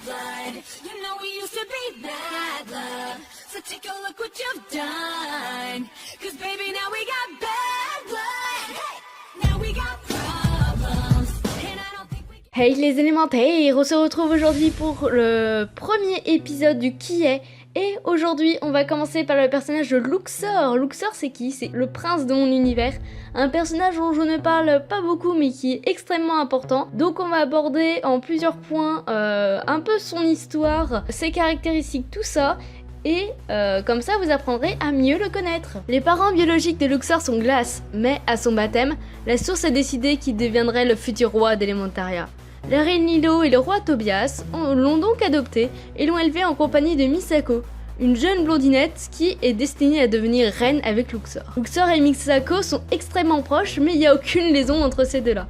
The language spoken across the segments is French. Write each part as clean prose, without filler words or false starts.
blood. You know we used to be that love. So take a look what you've done. Cause baby now we got bad blood. Hey, now we got problems. And I don't think we can... Hey les élémentaires, on se retrouve aujourd'hui pour le premier épisode du Qui est. Et aujourd'hui, on va commencer par le personnage de Luxor. Luxor, c'est qui? C'est le prince de mon univers. Un personnage dont je ne parle pas beaucoup, mais qui est extrêmement important. Donc on va aborder en plusieurs points un peu son histoire, ses caractéristiques, tout ça. Et comme ça, vous apprendrez à mieux le connaître. Les parents biologiques de Luxor sont Glace, mais à son baptême, la source a décidé qu'il deviendrait le futur roi d'Elementarria. La reine Lilo et le roi Tobias l'ont donc adopté et l'ont élevé en compagnie de Misako, une jeune blondinette qui est destinée à devenir reine avec Luxor. Luxor et Misako sont extrêmement proches, mais il n'y a aucune liaison entre ces deux-là.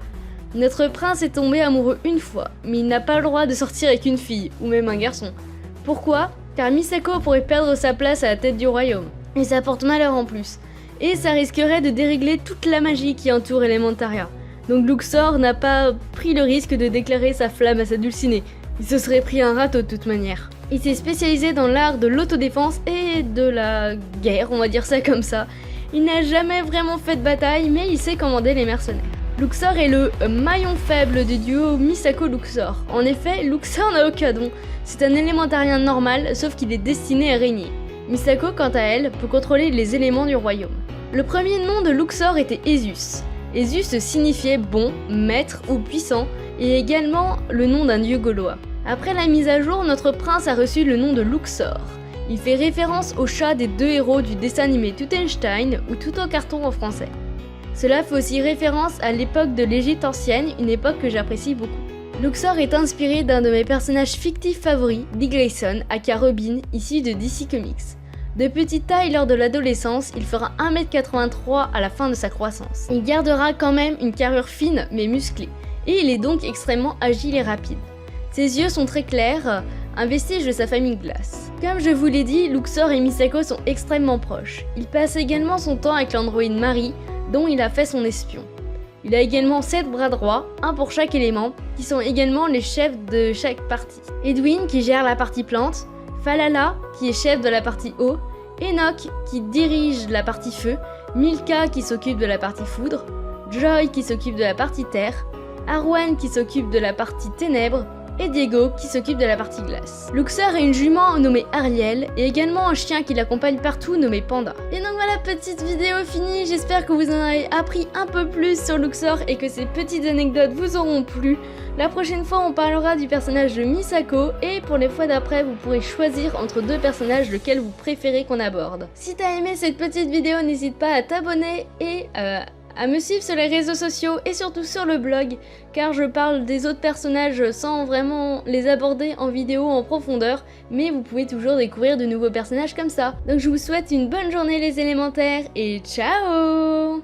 Notre prince est tombé amoureux une fois, mais il n'a pas le droit de sortir avec une fille, ou même un garçon. Pourquoi? Car Misako pourrait perdre sa place à la tête du royaume, et ça porte malheur en plus. Et ça risquerait de dérégler toute la magie qui entoure Elementarria. Donc Luxor n'a pas pris le risque de déclarer sa flamme à sa dulcinée. Il se serait pris un râteau de toute manière. Il s'est spécialisé dans l'art de l'autodéfense et de la guerre, on va dire ça comme ça. Il n'a jamais vraiment fait de bataille, mais il sait commander les mercenaires. Luxor est le maillon faible du duo Misako-Luxor. En effet, Luxor n'a aucun don. C'est un élémentarien normal, sauf qu'il est destiné à régner. Misako, quant à elle, peut contrôler les éléments du royaume. Le premier nom de Luxor était Esus. Esus signifiait bon, maître ou puissant, et également le nom d'un dieu gaulois. Après la mise à jour, notre prince a reçu le nom de Luxor. Il fait référence au chat des deux héros du dessin animé Tutenstein ou Tout en carton en français. Cela fait aussi référence à l'époque de l'Égypte ancienne, une époque que j'apprécie beaucoup. Luxor est inspiré d'un de mes personnages fictifs favoris, Dick Grayson, aka Robin, issu de DC Comics. De petite taille lors de l'adolescence, il fera 1m83 à la fin de sa croissance. Il gardera quand même une carrure fine mais musclée, et il est donc extrêmement agile et rapide. Ses yeux sont très clairs, un vestige de sa famille Glace. Comme je vous l'ai dit, Luxor et Misako sont extrêmement proches. Il passe également son temps avec l'androïde Marie, dont il a fait son espion. Il a également 7 bras droits, un pour chaque élément, qui sont également les chefs de chaque partie. Edwin qui gère la partie plante, Falala qui est chef de la partie eau, Enoch qui dirige la partie feu, Milka qui s'occupe de la partie foudre, Joy qui s'occupe de la partie terre, Arwen qui s'occupe de la partie ténèbres, et Diego qui s'occupe de la partie glace. Luxor est une jument nommée Ariel et également un chien qui l'accompagne partout nommé Panda. Et donc voilà, petite vidéo finie, j'espère que vous en avez appris un peu plus sur Luxor et que ces petites anecdotes vous auront plu. La prochaine fois on parlera du personnage de Misako et pour les fois d'après vous pourrez choisir entre deux personnages lequel vous préférez qu'on aborde. Si t'as aimé cette petite vidéo, n'hésite pas à t'abonner et à me suivre sur les réseaux sociaux et surtout sur le blog car je parle des autres personnages sans vraiment les aborder en vidéo en profondeur, mais vous pouvez toujours découvrir de nouveaux personnages comme ça. Donc je vous souhaite une bonne journée les élémentaires et ciao!